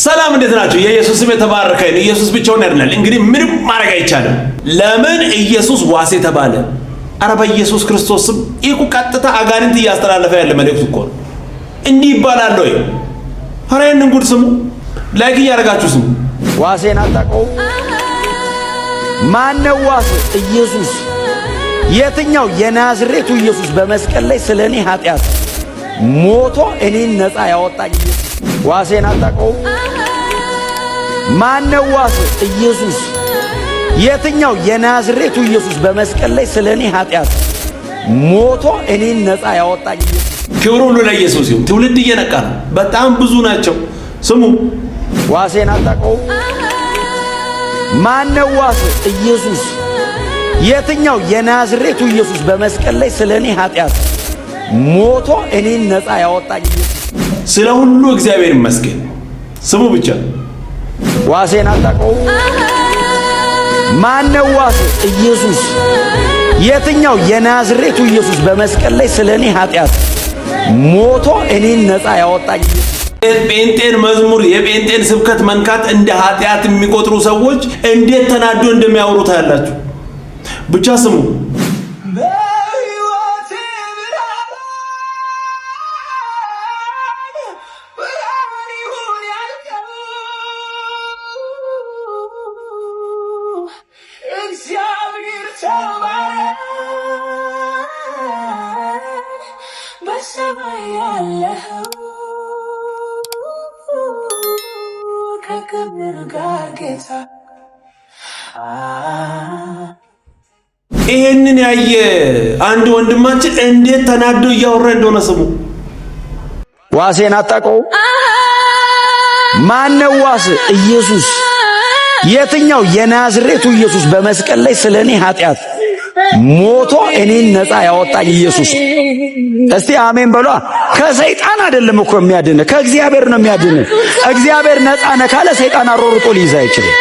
ሰላም እንዴት ናችሁ? የኢየሱስ ስም የተባረከ ይሁን። ኢየሱስ ብቻውን ያድናል። እንግዲህ ምንም ማድረግ አይቻልም። ለምን ኢየሱስ ዋሴ ተባለ? አረ በኢየሱስ ክርስቶስ ስም ይቁ ቀጥታ አጋንንት እያስተላለፈ ያለ መልእክት እኮ ነው። እንዲህ ይባላል ወይ? አረ ይሄንን ጉድ ስሙ። ላይክ እያደረጋችሁ ስሙ። ዋሴን አጣቀው ማነው ዋሴ? ኢየሱስ። የትኛው? የናዝሬቱ ኢየሱስ በመስቀል ላይ ስለኔ ኃጢአት ሞቶ እኔን ነፃ ያወጣኝ ዋሴን አጣቀው ማነው ዋሴ? ኢየሱስ። የትኛው? የናዝሬቱ ኢየሱስ በመስቀል ላይ ስለኔ ኃጢአት ሞቶ እኔን ነፃ ያወጣኝ። ክብር ሁሉ ለኢየሱስ ይሁን። ትውልድ እየነቃ ነው። በጣም ብዙ ናቸው። ስሙ። ዋሴን አጣቀው ማነው ዋሴ? ኢየሱስ። የትኛው? የናዝሬቱ ኢየሱስ በመስቀል ላይ ስለኔ ኃጢአት ሞቶ እኔን ነፃ ያወጣኝ። ስለ ሁሉ እግዚአብሔር ይመስገን። ስሙ ብቻ። ዋሴን አጣቀው ማነው ዋሴ? ኢየሱስ። የትኛው? የናዝሬቱ ኢየሱስ በመስቀል ላይ ስለኔ ኃጢአት ሞቶ እኔን ነፃ ያወጣኝ። የጴንጤን መዝሙር የጴንጤን ስብከት መንካት እንደ ኃጢአት የሚቆጥሩ ሰዎች እንዴት ተናዶ እንደሚያወሩ ታያላችሁ። ብቻ ስሙ። ይሄንን ያየ አንድ ወንድማችን እንዴት ተናዶ እያወራ እንደሆነ ስሙ። ዋሴን አጣቀው ማነው ዋሴ? ኢየሱስ። የትኛው? የናዝሬቱ ኢየሱስ በመስቀል ላይ ስለኔ ኃጢአት ሞቶ እኔን ነፃ ያወጣኝ ኢየሱስ። እስቲ አሜን በሏ። ከሰይጣን አይደለም እኮ የሚያድን፣ ከእግዚአብሔር ነው የሚያድን። እግዚአብሔር ነፃ ነህ ካለ ሰይጣን አሮርጦ ሊይዝ አይችልም።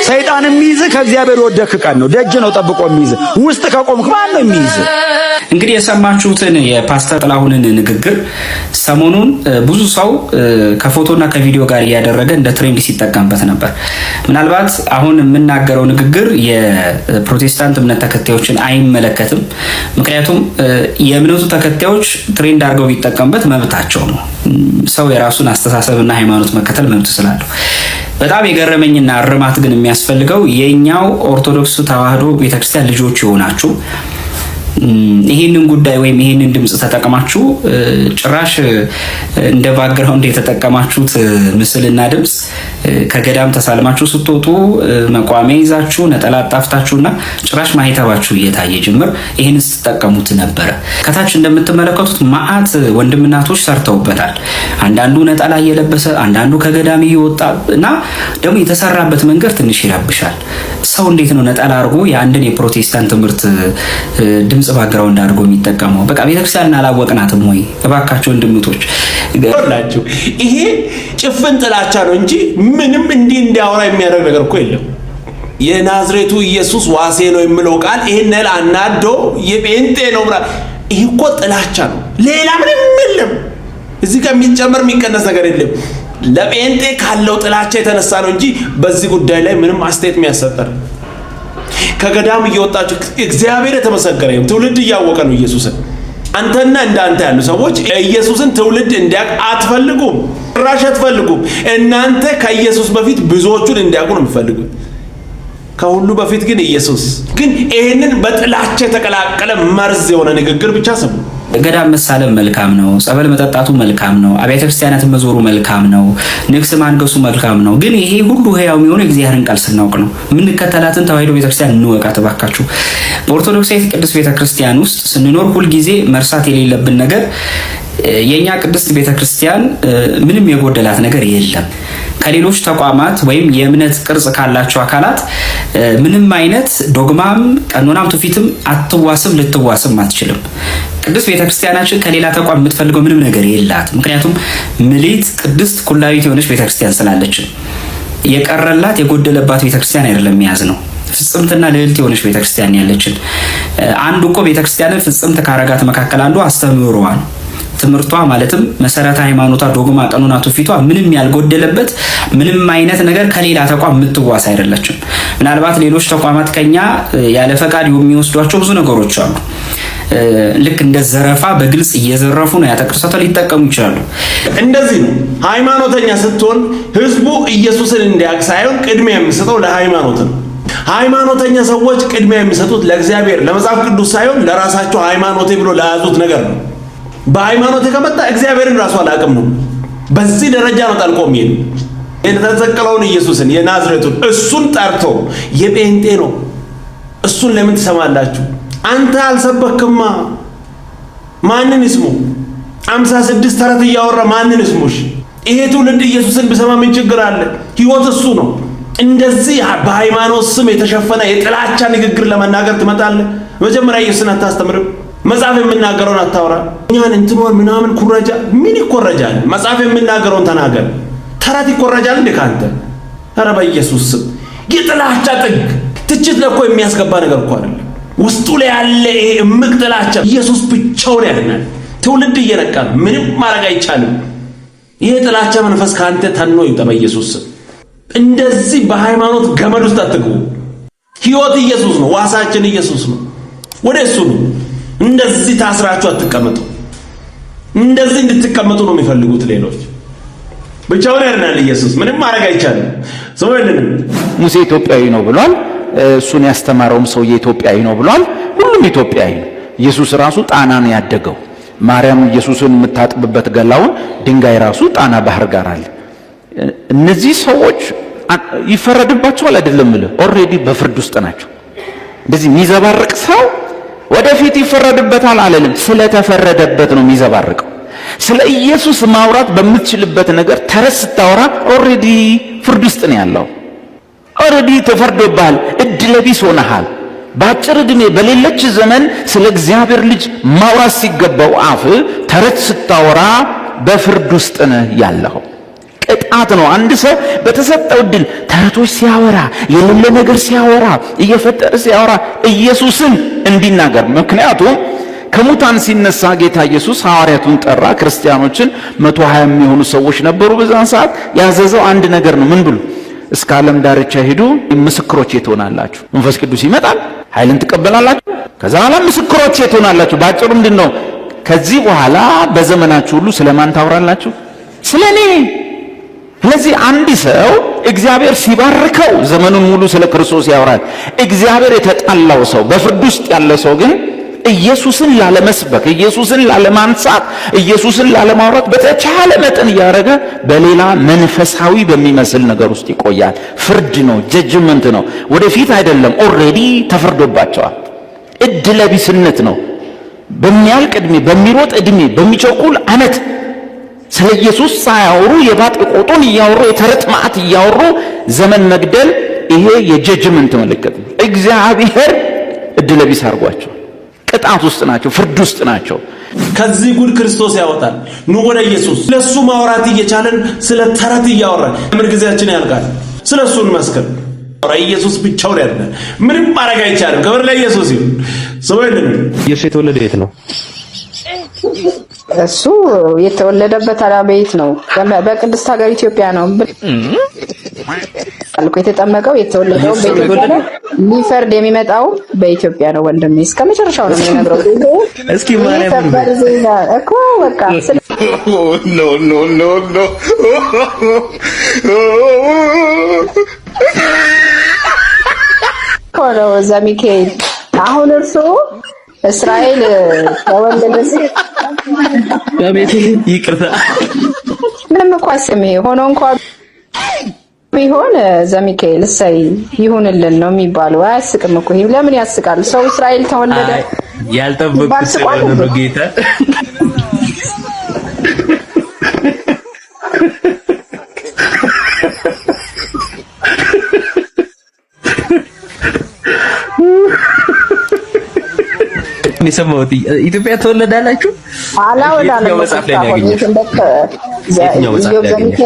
ሰይጣን የሚይዝ ከእግዚአብሔር ወደክ ቀን ነው። ደጅ ነው ጠብቆ የሚይዝ። ውስጥ ከቆምክ ማን ነው የሚይዝ? እንግዲህ የሰማችሁትን የፓስተር ጥላሁንን ንግግር ሰሞኑን ብዙ ሰው ከፎቶና ከቪዲዮ ጋር እያደረገ እንደ ትሬንድ ሲጠቀምበት ነበር። ምናልባት አሁን የምናገረው ንግግር የፕሮቴስታንት እምነት ተከታዮችን አይመለከትም። ምክንያቱም የእምነቱ ተከታዮች ትሬንድ አድርገው ቢጠቀሙበት መብታቸው ነው። ሰው የራሱን አስተሳሰብና ሃይማኖት መከተል መብት ስላለው። በጣም የገረመኝና እርማት ግን የሚያስፈልገው የኛው ኦርቶዶክስ ተዋህዶ ቤተክርስቲያን ልጆች የሆናችሁ ይሄንን ጉዳይ ወይም ይሄንን ድምጽ ተጠቅማችሁ ጭራሽ እንደ ባክግራውንድ የተጠቀማችሁት ምስልና ድምጽ ከገዳም ተሳልማችሁ ስትወጡ መቋሚያ ይዛችሁ ነጠላ ጣፍታችሁና ጭራሽ ማይተባችሁ እየታየ ጅምር ይሄን ስትጠቀሙት ነበር። ከታች እንደምትመለከቱት ማአት ወንድምናቶች ሰርተውበታል። አንዳንዱ ነጠላ እየለበሰ አንዳንዱ ከገዳም እየወጣ እና ደግሞ የተሰራበት መንገድ ትንሽ ይረብሻል። ሰው እንዴት ነው ነጠላ አድርጎ የአንድን የፕሮቴስታንት ትምህርት ድምጽ ባክግራውንድ አድርጎ የሚጠቀመው? በቃ ቤተክርስቲያንን አላወቅናትም ወይ? እባካችሁ ወንድምቶች ገርላችሁ። ይሄ ጭፍን ጥላቻ ነው እንጂ ምንም እንዲህ እንዲያወራ የሚያደርግ ነገር እኮ የለም። የናዝሬቱ ኢየሱስ ዋሴ ነው የሚለው ቃል ይሄን ያህል አናዶ የጴንጤ ነው ብራ፣ ይሄ እኮ ጥላቻ ነው። ሌላ ምንም የለም። እዚህ ጋር የሚጨመር የሚቀነስ ነገር የለም። ለጴንጤ ካለው ጥላቻ የተነሳ ነው እንጂ በዚህ ጉዳይ ላይ ምንም አስተያየት የሚያሰጠር ከገዳም እየወጣችሁ እግዚአብሔር የተመሰገነ ይሁን። ትውልድ እያወቀ ነው ኢየሱስን። አንተና እንዳንተ ያሉ ሰዎች ኢየሱስን ትውልድ እንዲያውቅ አትፈልጉም፣ ራሽ አትፈልጉም። እናንተ ከኢየሱስ በፊት ብዙዎቹን እንዲያውቁ ነው የምትፈልጉት። ከሁሉ በፊት ግን ኢየሱስ። ግን ይሄንን በጥላቻ የተቀላቀለ መርዝ የሆነ ንግግር ብቻ ስሙ። ገዳም መሳለም መልካም ነው። ጸበል መጠጣቱ መልካም ነው። አብያተ ክርስቲያናትን መዞሩ መልካም ነው። ንግስ ማንገሱ መልካም ነው። ግን ይሄ ሁሉ ህያው የሚሆነው የእግዚአብሔርን ቃል ስናውቅ ነው። የምንከተላትን ተዋሕዶ ቤተክርስቲያን እንወቃት እባካችሁ። በኦርቶዶክሳዊት ቅድስት ቤተክርስቲያን ውስጥ ስንኖር ሁልጊዜ መርሳት የሌለብን ነገር የኛ ቅድስት ቤተክርስቲያን ምንም የጎደላት ነገር የለም። ከሌሎች ተቋማት ወይም የእምነት ቅርጽ ካላቸው አካላት ምንም አይነት ዶግማም ቀኖናም ትውፊትም አትዋስም፣ ልትዋስም አትችልም። ቅድስት ቤተክርስቲያናችን ከሌላ ተቋም የምትፈልገው ምንም ነገር የላት። ምክንያቱም ምልዕት ቅድስት ኩላዊት የሆነች ቤተክርስቲያን ስላለችን የቀረላት የጎደለባት ቤተክርስቲያን አይደለም ያዝ ነው። ፍጽምትና ልዕልት የሆነች ቤተክርስቲያን ያለችን። አንዱ እኮ ቤተክርስቲያንን ፍጽምት ካረጋት መካከል አንዱ አስተምህሮዋ ነው። ትምህርቷ ማለትም መሰረተ ሃይማኖቷ፣ ዶግማ፣ ቀኖና፣ ትውፊቷ ምንም ያልጎደለበት ምንም አይነት ነገር ከሌላ ተቋም የምትዋስ አይደለችም። ምናልባት ሌሎች ተቋማት ከኛ ያለ ፈቃድ የሚወስዷቸው ብዙ ነገሮች አሉ። ልክ እንደ ዘረፋ በግልጽ እየዘረፉ ነው ያተክርሰተ ሊጠቀሙ ይችላሉ። እንደዚህ ነው ሃይማኖተኛ ስትሆን ህዝቡ ኢየሱስን እንዲያውቅ ሳይሆን ቅድሚያ የሚሰጠው ለሃይማኖት ነው። ሃይማኖተኛ ሰዎች ቅድሚያ የሚሰጡት ለእግዚአብሔር ለመጽሐፍ ቅዱስ ሳይሆን ለራሳቸው ሃይማኖቴ ብሎ ለያዙት ነገር ነው። በሃይማኖቴ ከመጣ እግዚአብሔርን ራሱ አላውቅም ነው። በዚህ ደረጃ ነው ጠልቆ የሚሄድ። የተሰቀለውን ኢየሱስን የናዝሬቱን እሱን ጠርቶ የጴንጤ ነው እሱን ለምን ትሰማላችሁ? አንተ አልሰበክማ ማንን ይስሙ? 56 ተረት እያወራ ማንን ይስሙሽ? ይሄ ትውልድ ኢየሱስን ቢሰማ ምን ችግር አለ? ህይወት እሱ ነው። እንደዚህ በሃይማኖት ስም የተሸፈነ የጥላቻ ንግግር ለመናገር ትመጣለህ? መጀመሪያ ኢየሱስን አታስተምርም? መጽሐፍ የምናገረውን አታወራ? እኛን እንትኖር ምናምን ኩረጃ ምን ይኮረጃል? መጽሐፍ የምናገረውን ተናገር። ተረት ይኮረጃል እንዴ ካንተ? ኧረ በኢየሱስ ስም የጥላቻ ጥግ ትችት ለኮ የሚያስገባ ነገር እኮ አይደለም። ውስጡ ላይ ያለ ይሄ እምቅ ጥላቻ ኢየሱስ ብቻውን ያድናል። ትውልድ እየነቃ ነው። ምንም ማድረግ አይቻልም። ይሄ ጥላቻ መንፈስ ካንተ ተኖ ይውጣ በኢየሱስ ስም። እንደዚህ በሃይማኖት ገመድ ውስጥ አትግቡ። ህይወት ኢየሱስ ነው። ዋሳችን ኢየሱስ ነው። ወደ እሱ ነው። እንደዚህ ታስራችሁ አትቀመጡ። እንደዚህ እንድትቀመጡ ነው የሚፈልጉት ሌሎች። ብቻውን ያድናል ኢየሱስ። ምንም ማድረግ አይቻልም። ሰው አይደለም። ሙሴ ኢትዮጵያዊ ነው ብሏል። እሱን ያስተማረውም ሰው የኢትዮጵያዊ ነው ብሏል። ሁሉም ኢትዮጵያዊ ነው። ኢየሱስ ራሱ ጣና ነው ያደገው። ማርያም ኢየሱስን የምታጥብበት ገላውን ድንጋይ ራሱ ጣና ባህር ጋር አለ። እነዚህ ሰዎች ይፈረድባቸዋል አይደለም ማለት ኦሬዲ በፍርድ ውስጥ ናቸው። እንደዚህ የሚዘባርቅ ሰው ወደፊት ይፈረድበታል አለንም። ስለተፈረደበት ነው የሚዘባርቀው። ስለ ኢየሱስ ማውራት በምትችልበት ነገር ተረት ስታወራ ኦሬዲ ፍርድ ውስጥ ነው ያለው። ኦሬዲ ተፈርዶብሃል። እድለቢስ ሆነሃል። በአጭር ዕድሜ በሌለች ዘመን ስለ እግዚአብሔር ልጅ ማውራት ሲገባው አፍ ተረት ስታወራ በፍርድ ውስጥ ነህ ያለው። ቅጣት ነው። አንድ ሰው በተሰጠው ዕድል ተረቶች ሲያወራ የሌለ ነገር ሲያወራ እየፈጠረ ሲያወራ ኢየሱስን እንዲናገር። ምክንያቱም ከሙታን ሲነሳ ጌታ ኢየሱስ ሐዋርያቱን ጠራ። ክርስቲያኖችን 120 የሚሆኑ ሰዎች ነበሩ በዛን ሰዓት። ያዘዘው አንድ ነገር ነው። ምን ብሎ? እስከ ዓለም ዳርቻ ሄዱ፣ ምስክሮቼ ትሆናላችሁ። መንፈስ ቅዱስ ይመጣል፣ ኃይልን ትቀበላላችሁ፣ ከዛ በኋላ ምስክሮቼ ትሆናላችሁ። ባጭሩ ምንድነው? ከዚህ በኋላ በዘመናችሁ ሁሉ ስለማን ታወራላችሁ? ስለኔ። ስለዚህ አንድ ሰው እግዚአብሔር ሲባርከው ዘመኑን ሙሉ ስለ ክርስቶስ ያወራል። እግዚአብሔር የተጣላው ሰው፣ በፍርድ ውስጥ ያለ ሰው ግን ኢየሱስን ላለመስበክ፣ ኢየሱስን ላለማንሳት፣ ኢየሱስን ላለማውራት በተቻለ መጠን እያደረገ በሌላ መንፈሳዊ በሚመስል ነገር ውስጥ ይቆያል። ፍርድ ነው፣ ጀጅመንት ነው። ወደፊት አይደለም፣ ኦሬዲ ተፈርዶባቸዋል። እድለቢስነት ነው። በሚያልቅ ዕድሜ፣ በሚሮጥ ዕድሜ፣ በሚቸኩል ዓመት ስለ ኢየሱስ ሳያወሩ የባጥ ቆጡን እያወሩ የተረት ማዕት እያወሩ ዘመን መግደል፣ ይሄ የጀጅመንት ምልክት ነው። እግዚአብሔር እድለቢስ አድርጓቸው ቅጣት ውስጥ ናቸው፣ ፍርድ ውስጥ ናቸው። ከዚህ ጉድ ክርስቶስ ያወጣል። ኑ ወደ ኢየሱስ። ስለሱ ማውራት እየቻለን ስለ ተረት እያወራን ምን ጊዜያችን ያልቃል? ስለሱ እንመስክር። ኢየሱስ ብቻውን ያድናል። ምንም ማድረግ አይቻልም። ክብር ለኢየሱስ ይሁን። ሰው አይደለም። ኢየሱስ የተወለደ ነው? እሱ የተወለደበት አላቤት ነው። በቅድስት ሀገር ኢትዮጵያ ነው አልኩ። የተጠመቀው የተወለደው በኢትዮጵያ ነው። ሊፈርድ የሚመጣው በኢትዮጵያ ነው። ወንድሜ እስከ መጨረሻው ነው የሚነግረው። እስኪ ማርያም እኮ በቃ ኖ ኖ ኖ ኖ ኮሎ ዘሚካኤል አሁን እርሱ እስራኤል ተወለደስ በቤቱ ይቅርታ ምንም እኮ አስሜ ሆኖ እንኳን ቢሆን ዘሚካኤል እሰይ ይሁንልን ነው የሚባለው። አያስቅም እኮ ይሄ ለምን ያስቃል? ሰው እስራኤል ተወለደ ያልጠበቁት ስለሆነ ነው ጌታ የሰማሁት ኢትዮጵያ ተወለዳላችሁ? አላወራንም።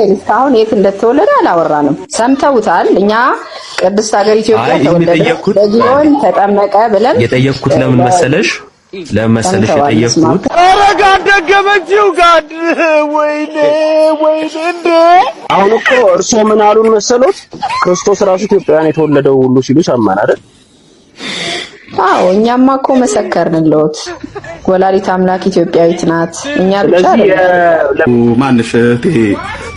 እስካሁን የት እንደተወለደ አላወራንም። ሰምተውታል። እኛ ቅድስት ሀገር ኢትዮጵያ ተወለደ በጊዮን ተጠመቀ ብለን የጠየቅኩት ለምን መሰለሽ? ለመሰለሽ የጠየቅኩት አረጋ ደገመችው ጋድ ወይኔ እንደ አሁን እኮ እርሶ ምን አሉን መሰሎት? ክርስቶስ ራሱ ኢትዮጵያውያን የተወለደው ሁሉ ሲሉ ሰማን አይደል? አዎ እኛማ እኮ መሰከርንልዎት። ወላዲተ አምላክ ኢትዮጵያዊት ናት። እኛ ብቻ ማንሽ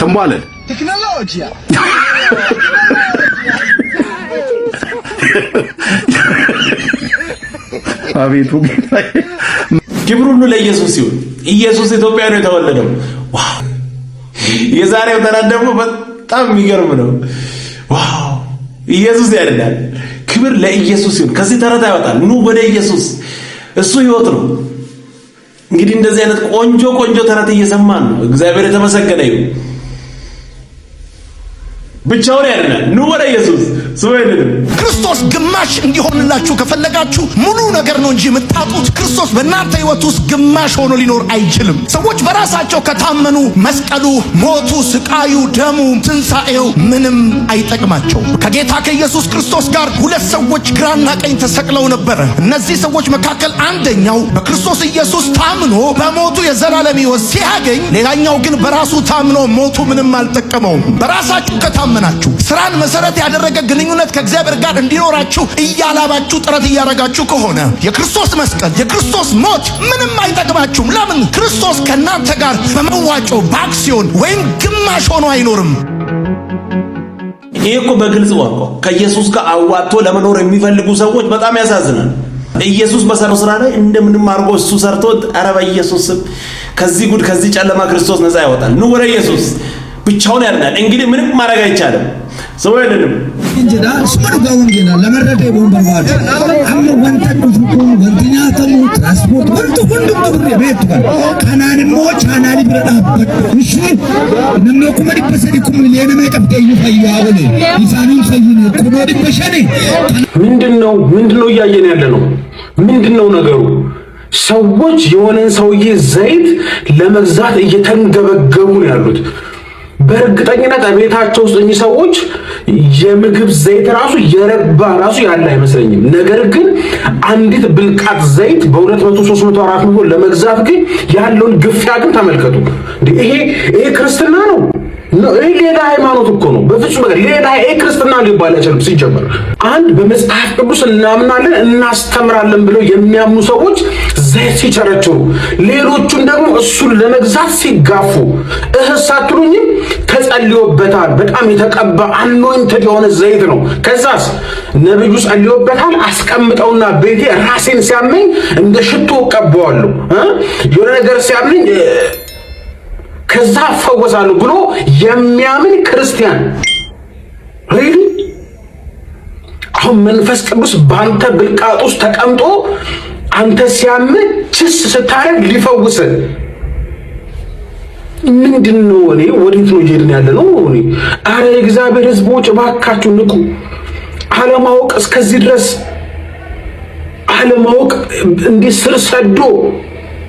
ተሟለ ቴክኖሎጂ አቤቱ ክብር ሁሉ ለኢየሱስ ይሁን። ኢየሱስ ኢትዮጵያ ነው የተወለደው። ዋው! የዛሬው ተረት ደግሞ በጣም የሚገርም ነው። ዋው! ኢየሱስ ያድናል። ክብር ለኢየሱስ ይሁን። ከዚህ ተረት አይወጣል። ኑ ወደ ኢየሱስ፣ እሱ ህይወት ነው። እንግዲህ እንደዚህ አይነት ቆንጆ ተረት እየሰማን ነው። እግዚአብሔር የተመሰገነ ይሁን። ብቻውን ያድናል። ኑ ወደ ኢየሱስ። ክርስቶስ ግማሽ እንዲሆንላችሁ ከፈለጋችሁ ሙሉ ነገር ነው እንጂ የምታጡት ክርስቶስ በእናንተ ህይወት ውስጥ ግማሽ ሆኖ ሊኖር አይችልም። ሰዎች በራሳቸው ከታመኑ መስቀሉ፣ ሞቱ፣ ስቃዩ፣ ደሙ፣ ትንሣኤው ምንም አይጠቅማቸውም። ከጌታ ከኢየሱስ ክርስቶስ ጋር ሁለት ሰዎች ግራና ቀኝ ተሰቅለው ነበረ። እነዚህ ሰዎች መካከል አንደኛው በክርስቶስ ኢየሱስ ታምኖ በሞቱ የዘላለም ህይወት ሲያገኝ፣ ሌላኛው ግን በራሱ ታምኖ ሞቱ ምንም አልጠቀመውም። በራሳችሁ ከታመናችሁ ስራን መሰረት ያደረገ ግንኙነት ከእግዚአብሔር ጋር እንዲኖራችሁ እያላባችሁ ጥረት እያደረጋችሁ ከሆነ የክርስቶስ መስቀል የክርስቶስ ሞት ምንም አይጠቅማችሁም። ለምን? ክርስቶስ ከእናንተ ጋር በመዋጮ በአክሲዮን ወይም ግማሽ ሆኖ አይኖርም። ይሄ እኮ በግልጽ ቋንቋ ከኢየሱስ ጋር አዋጥቶ ለመኖር የሚፈልጉ ሰዎች በጣም ያሳዝናል። ኢየሱስ በሰራው ስራ ላይ እንደምንም አድርጎ እሱ ሰርቶ፣ ኧረ በኢየሱስ ስም ከዚህ ጉድ ከዚህ ጨለማ ክርስቶስ ነፃ ያወጣል። ኑ ወደ ኢየሱስ። ብቻውን ያድናል። እንግዲህ ምንም ማድረግ አይቻልም። ሰው አይደለም እንጀዳ ስሙን ጋውንጌና ለመረደ ቦምባርባድ አመ ወንተ ዱፍኩ ወንተኛ ተሙ ትራንስፖርት ወንቱ ሁሉም ብር ቤት ጋር ካናንሞ ቻናሊ ብረዳበት እሺ ነምነኩ መዲበሰዲኩም ለነመ ቀብደዩ ፈያወለ ይሳኒም ፈይነ ኮዶዲ በሸኔ ምንድነው እያየን ያለ ነው? ምንድነው ነገሩ? ሰዎች የሆነን ሰውዬ ዘይት ለመግዛት እየተንገበገቡ ነው ያሉት። በእርግጠኝነት ቤታቸው ውስጥ እኚህ ሰዎች የምግብ ዘይት ራሱ የረባ ራሱ ያለ አይመስለኝም። ነገር ግን አንዲት ብልቃጥ ዘይት በ200 300 400 ለመግዛት ግን ያለውን ግፊያ ግን ተመልከቱ። ይሄ ክርስትና ነው? ይሄ ሌላ ሃይማኖት እኮ ነው። በፍጹም ሌላ ክርስትና ሊባል አይችልም። ሲጀመር አንድ በመጽሐፍ ቅዱስ እናምናለን እናስተምራለን ብለው የሚያምኑ ሰዎች ዘይት ሲቸረችሩ፣ ሌሎቹን ደግሞ እሱን ለመግዛት ሲጋፉ እህሳትሉኝም ተጸልዮበታል። በጣም የተቀባ አኖይንትድ የሆነ ዘይት ነው። ከዛስ ነብዩ ጸልዮበታል። አስቀምጠውና ቤቴ ራሴን ሲያመኝ እንደ ሽቶ ቀባዋለሁ፣ የሆነ ነገር ሲያመኝ ከዛ ፈወሳለሁ ብሎ የሚያምን ክርስቲያን ሪሊ አሁን መንፈስ ቅዱስ በአንተ ብልቃጥ ውስጥ ተቀምጦ አንተ ሲያምን ችስ ስታረግ ሊፈውስ ምንድነው? እኔ ወዴት ነው እየሄድን ያለ ነው? እኔ አረ የእግዚአብሔር ሕዝቦች እባካችሁ ንቁ። አለማወቅ እስከዚህ ድረስ አለማወቅ እንዲህ ስር ሰዶ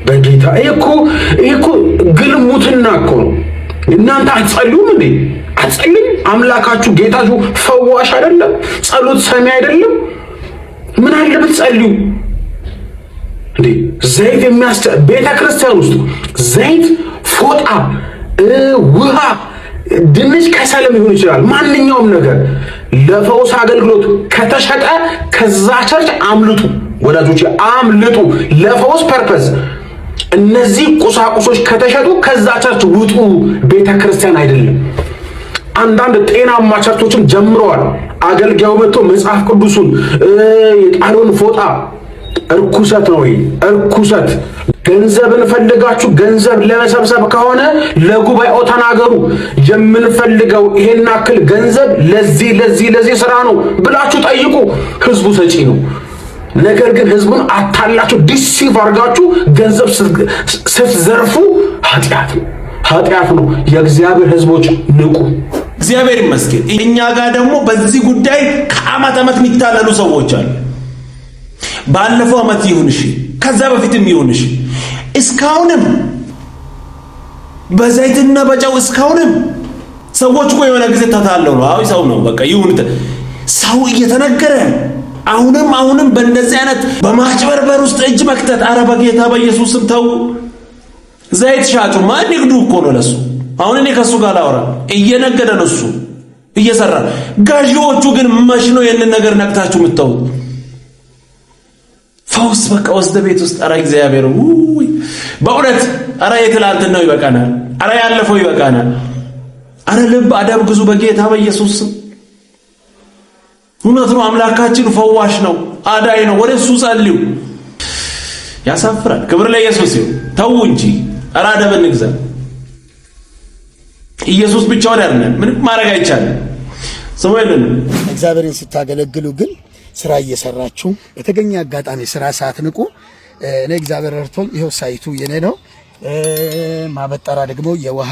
በጌታ ይሄ እኮ ግልሙትና እኮ ነው። እናንተ አትጸልዩም እንዴ? አትጸልዩም? አምላካችሁ ጌታችሁ ፈዋሽ አይደለም? ጸሎት ሰሚ አይደለም? ምን አለ ብትጸልዩ እንዴ? ዘይት ቤተ ክርስቲያን ውስጥ ዘይት፣ ፎጣ፣ ውሃ፣ ድንች፣ ከሰልም ሊሆን ይችላል። ማንኛውም ነገር ለፈውስ አገልግሎት ከተሸጠ ከዛ ቸርች አምልጡ ወዳጆች፣ አምልጡ። ለፈውስ ፐርፐዝ እነዚህ ቁሳቁሶች ከተሸጡ ከዛ ቸርች ውጡ። ቤተ ክርስቲያን አይደለም። አንዳንድ ጤናማ ቸርቾችን ጀምረዋል። አገልጋዩ መጥቶ መጽሐፍ ቅዱሱን የጣሉን ፎጣ እርኩሰት ነው። እርኩሰት። ገንዘብን ፈልጋችሁ ገንዘብ ለመሰብሰብ ከሆነ ለጉባኤው ተናገሩ። የምንፈልገው ይሄን አክል ገንዘብ ለዚህ ስራ ነው ብላችሁ ጠይቁ። ህዝቡ ሰጪ ነው። ነገር ግን ህዝቡን አታላችሁ ዲሲቭ አድርጋችሁ ገንዘብ ስትዘርፉ ኃጢአት ነው። የእግዚአብሔር ህዝቦች ንቁ። እግዚአብሔር ይመስገን። እኛ ጋር ደግሞ በዚህ ጉዳይ ከዓመት የሚታለሉ ሰዎች አሉ። ባለፈው ዓመት ይሁንሽ ከዛ በፊትም ይሁንሽ እስካሁንም በዘይትና በጨው እስካሁንም ሰዎች እኮ የሆነ ጊዜ ተታለው ነው። አዎ ሰው ነው በቃ ይሁን ሰው እየተነገረ አሁንም በእንደዚህ አይነት በማጭበርበር ውስጥ እጅ መክተት። አረ በጌታ በኢየሱስ ስም ተው። ዘይት ሻጩ ማን ይግዱ እኮ ነው ለሱ። አሁን እኔ ከሱ ጋር ላወራ እየነገደ ነው እሱ እየሰራ። ጋዢዎቹ ግን መች ነው የንን ነገር ነቅታችሁ የምታውቁ? ፈውስ በቃ ወስደ ቤት ውስጥ አረ እግዚአብሔር ውይ በእውነት አረ የትላንትናው ይበቃናል። አረ ያለፈው ይበቃናል። አረ ልብ አደብ ግዙ በጌታ በኢየሱስ ስም። እውነት ነው አምላካችን ፈዋሽ ነው፣ አዳይ ነው። ወደ እሱ ጸልዩ። ያሳፍራል። ክብር ለኢየሱስ ይሁን። ተው እንጂ አረ አደብ እንግዛ። ኢየሱስ ብቻውን ያድናል። ምንም ማድረግ አይቻልም። ሰሙኤልን እግዚአብሔርን ስታገለግሉ ግን ስራ እየሰራችሁ በተገኘ አጋጣሚ ስራ ሳትንቁ እኔ እግዚአብሔር ረድቶኝ ይሄው ሳይቱ የኔ ነው። ማበጠራ ደግሞ የውሃ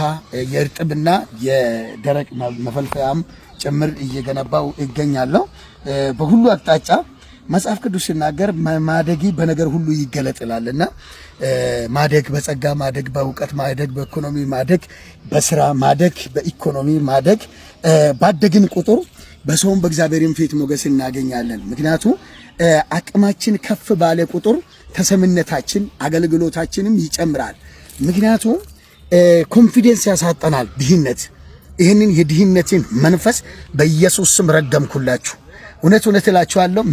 የእርጥብና የደረቅ መፈልፈያም ጭምር እየገነባው ይገኛለሁ። በሁሉ አቅጣጫ መጽሐፍ ቅዱስ ሲናገር ማደጊ በነገር ሁሉ ይገለጥላልና ማደግ በጸጋ ማደግ፣ በእውቀት ማደግ፣ በኢኮኖሚ ማደግ፣ በስራ ማደግ፣ በኢኮኖሚ ማደግ ባደግን ቁጥር በሰውም በእግዚአብሔርም ፊት ሞገስ እናገኛለን። ምክንያቱም አቅማችን ከፍ ባለ ቁጥር ተሰምነታችን አገልግሎታችንም ይጨምራል። ምክንያቱም ኮንፊደንስ ያሳጠናል ድህነት። ይህንን የድህነትን መንፈስ በኢየሱስ ስም ረገምኩላችሁ። እውነት እላችኋለሁ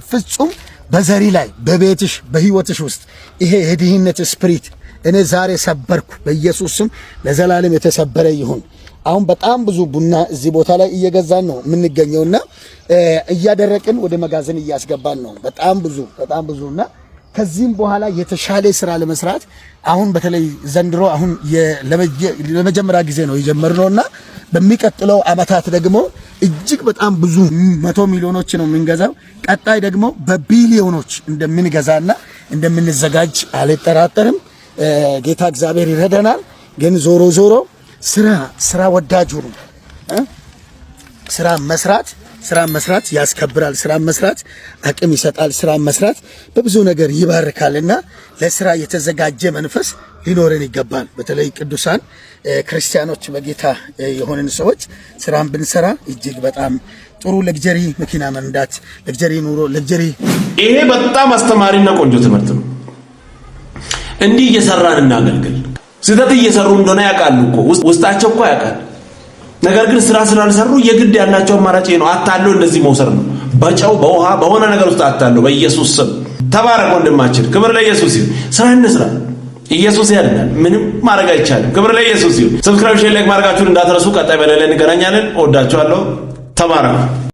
ፍጹም በዘሪ ላይ በቤትሽ በህይወትሽ ውስጥ ይሄ የድህነት ስፕሪት እኔ ዛሬ ሰበርኩ በኢየሱስ ስም። ለዘላለም የተሰበረ ይሁን። አሁን በጣም ብዙ ቡና እዚህ ቦታ ላይ እየገዛን ነው የምንገኘውና እያደረቅን ወደ መጋዘን እያስገባን ነው። በጣም ብዙና ከዚህም በኋላ የተሻለ ስራ ለመስራት አሁን በተለይ ዘንድሮ አሁን ለመጀመሪያ ጊዜ ነው የጀመርነውና በሚቀጥለው አመታት ደግሞ እጅግ በጣም ብዙ 100 ሚሊዮኖች ነው የምንገዛው። ቀጣይ ደግሞ በቢሊዮኖች እንደምንገዛና እንደምንዘጋጅ አልጠራጠርም። ጌታ እግዚአብሔር ይረዳናል። ግን ዞሮ ስራ ወዳጅ ሁኑ። ስራ መስራት ያስከብራል። ስራ መስራት አቅም ይሰጣል። ስራ መስራት በብዙ ነገር ይባርካልና ለስራ የተዘጋጀ መንፈስ ሊኖረን ይገባል። በተለይ ቅዱሳን ክርስቲያኖች በጌታ የሆነን ሰዎች ስራን ብንሰራ እጅግ በጣም ጥሩ ለግጀሪ መኪና መንዳት፣ ለግጀሪ ኑሮ፣ ለግጀሪ ይሄ በጣም አስተማሪና ቆንጆ ትምህርት ነው። እንዲህ እየሰራን እናገልግል። ስህተት እየሰሩ እንደሆነ ያውቃሉ እኮ ውስጣቸው እኮ ያውቃል። ነገር ግን ስራ ስላልሰሩ የግድ ያላቸው አማራጭ ነው አታለው እንደዚህ መውሰድ ነው። በጨው በውሃ በሆነ ነገር ውስጥ አታለው። በኢየሱስ ስም ተባረክ ወንድማችን። ክብር ለኢየሱስ ይሁን። ስራ እንስራ። ኢየሱስ ያድናል። ምንም ማድረግ አይቻልም። ክብር ለኢየሱስ ይሁን። ሰብስክራይብ፣ ሼር፣ ላይክ ማድረጋችሁን እንዳትረሱ። ቀጣይ በሌላ እንገናኛለን። እወዳችኋለሁ። ተባረኩ።